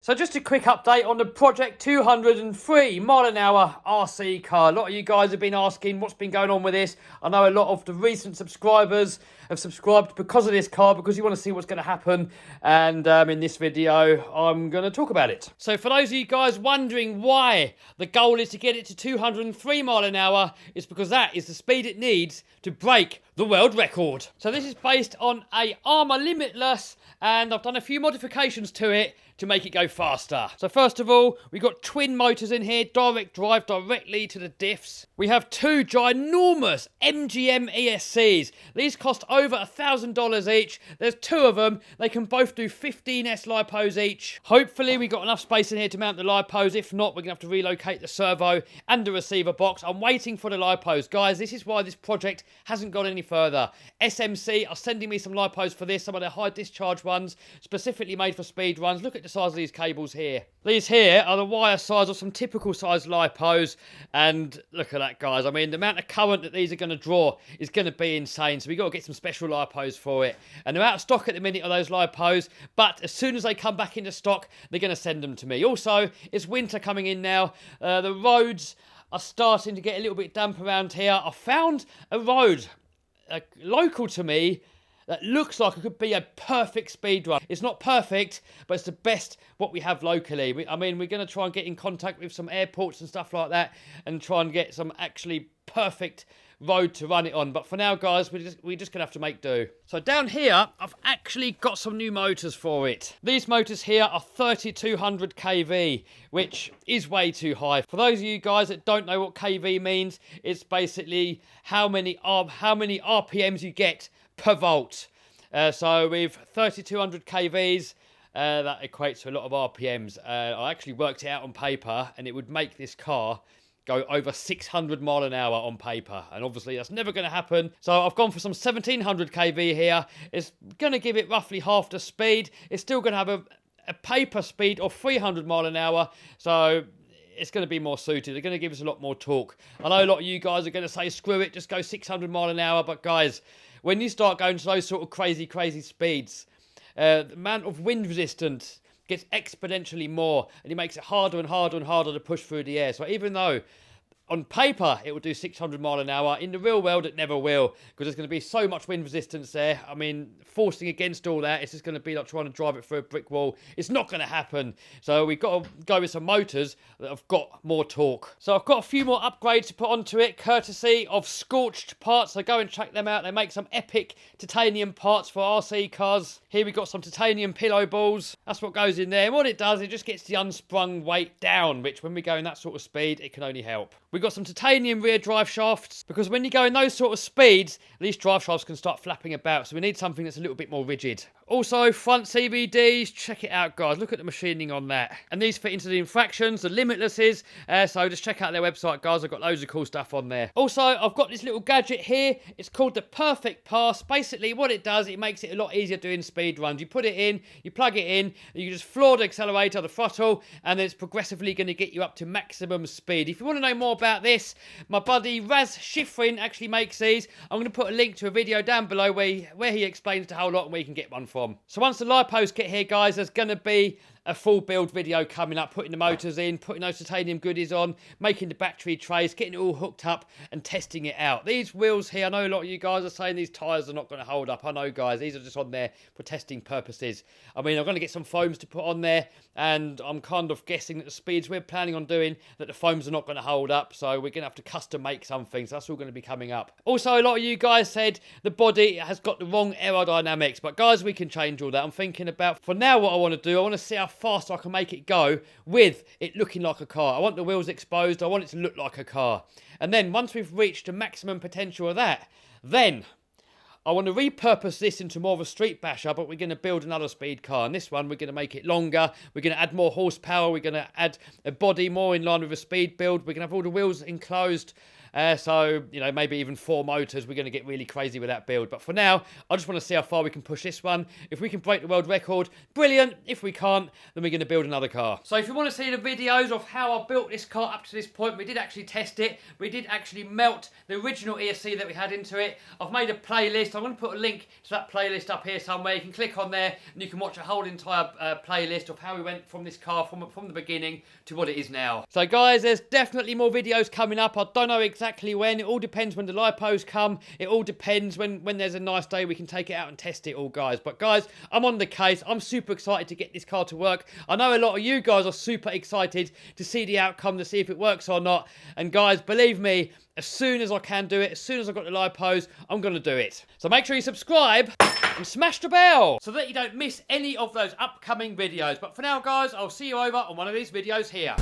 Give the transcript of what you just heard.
So just a quick update on the Project 203 mile-an-hour RC car. A lot of you guys have been asking what's been going on with this. I know a lot of the recent subscribers have subscribed because of this car, because you want to see what's going to happen. And in this video, I'm going to talk about it. So for those of you guys wondering why the goal is to get it to 203 mile an hour, it's because that is the speed it needs to break the world record. So this is based on a Armour Limitless, and I've done a few modifications to it to make it go faster. So first of all, we've got twin motors in here, direct drive directly to the diffs. We have two ginormous MGM ESCs. These cost over $1,000 each. There's two of them. They can both do 15S lipos each. Hopefully we got enough space in here to mount the lipos. If not, we're gonna have to relocate the servo and the receiver box. I'm waiting for the lipos. Guys, this is why this project hasn't gone any further. SMC are sending me some lipos for this, some of their high discharge ones, specifically made for speed runs. Look at the size of these cables here. These here are the wire size of some typical size lipos, and look at that, guys. I mean, the amount of current that these are going to draw is going to be insane, so we've got to get some special lipos for it. And they're out of stock at the minute of those lipos, but as soon as they come back into stock, they're going to send them to me. Also, it's winter coming in now. The roads are starting to get a little bit damp around here. I found a road local to me that looks like it could be a perfect speed run. It's not perfect, but it's the best what we have locally. I mean, we're going to try and get in contact with some airports and stuff like that and try and get some actually perfect road to run it on. But for now, guys, we're just going to have to make do. So down here, I've actually got some new motors for it. These motors here are 3200 kV, which is way too high. For those of you guys that don't know what kV means, it's basically how many RPMs you get per volt. So with 3200 kVs, that equates to a lot of RPMs. I actually worked it out on paper, and it would make this car go over 600 mile an hour on paper, and obviously that's never going to happen. So I've gone for some 1700 kV here. It's going to give it roughly half the speed. It's still going to have a paper speed of 300 mile an hour, so it's going to be more suited. They're going to give us a lot more torque. I know a lot of you guys are going to say, screw it, just go 600 mile an hour, but guys, when you start going to those sort of crazy speeds, the amount of wind resistance gets exponentially more, and it makes it harder and harder and harder to push through the air. So even though on paper it will do 600 mile an hour, in the real world it never will, because there's going to be so much wind resistance there. I mean, forcing against all that, it's just going to be like trying to drive it through a brick wall. It's not going to happen. So we've got to go with some motors that have got more torque. So I've got a few more upgrades to put onto it, courtesy of Scorched Parts. So go and check them out. They make some epic titanium parts for RC cars. Here we've got some titanium pillow balls. That's what goes in there. And what it does, it just gets the unsprung weight down, which when we go in that sort of speed, it can only help. We've got some titanium rear drive shafts, because when you go in those sort of speeds, these drive shafts can start flapping about, so we need something that's a little bit more rigid. Also, front CVDs, check it out, guys. Look at the machining on that. And these fit into the infractions, the limitlesses, so just check out their website, guys. I've got loads of cool stuff on there. Also, I've got this little gadget here. It's called the Perfect Pass. Basically, what it does, it makes it a lot easier doing speed runs. You put it in, you plug it in, you just floor the accelerator, the throttle, and then it's progressively going to get you up to maximum speed. If you want to know more about this, my buddy Raz Schifrin actually makes these. I'm going to put a link to a video down below where he explains the whole lot and where you can get one from. So once the lipos get here, guys, there's going to be a full build video coming up, putting the motors in, putting those titanium goodies on, making the battery trays, getting it all hooked up and testing it out. These wheels here, I know a lot of you guys are saying these tyres are not going to hold up. I know, guys, these are just on there for testing purposes. I mean, I'm going to get some foams to put on there, and I'm kind of guessing that the speeds we're planning on doing, that the foams are not going to hold up, so we're going to have to custom make something, so that's all going to be coming up. Also, a lot of you guys said the body has got the wrong aerodynamics, but guys, we can change all that. I'm thinking about, for now, what I want to do, I want to see how fast I can make it go with it looking like a car. I want the wheels exposed. I want it to look like a car. And then once we've reached the maximum potential of that, then I want to repurpose this into more of a street basher, but we're going to build another speed car. And this one, we're going to make it longer. We're going to add more horsepower. We're going to add a body more in line with a speed build. We're going to have all the wheels enclosed. So, you know, maybe even 4 motors. We're going to get really crazy with that build. But for now, I just want to see how far we can push this one. If we can break the world record, brilliant. If we can't, then we're going to build another car. So if you want to see the videos of how I built this car up to this point, we did actually test it. We did actually melt the original ESC that we had into it. I've made a playlist. I'm going to put a link to that playlist up here somewhere. You can click on there and you can watch a whole entire playlist of how we went from this car from the beginning to what it is now. So guys, there's definitely more videos coming up. I don't know exactly when. It all depends when the lipos come. It all depends when there's a nice day we can take it out and test it all, guys. But guys, I'm on the case. I'm super excited to get this car to work. I know a lot of you guys are super excited to see the outcome, to see if it works or not. And guys, believe me, as soon as I can do it, as soon as I've got the lipos, I'm going to do it. So make sure you subscribe and smash the bell so that you don't miss any of those upcoming videos. But for now, guys, I'll see you over on one of these videos here.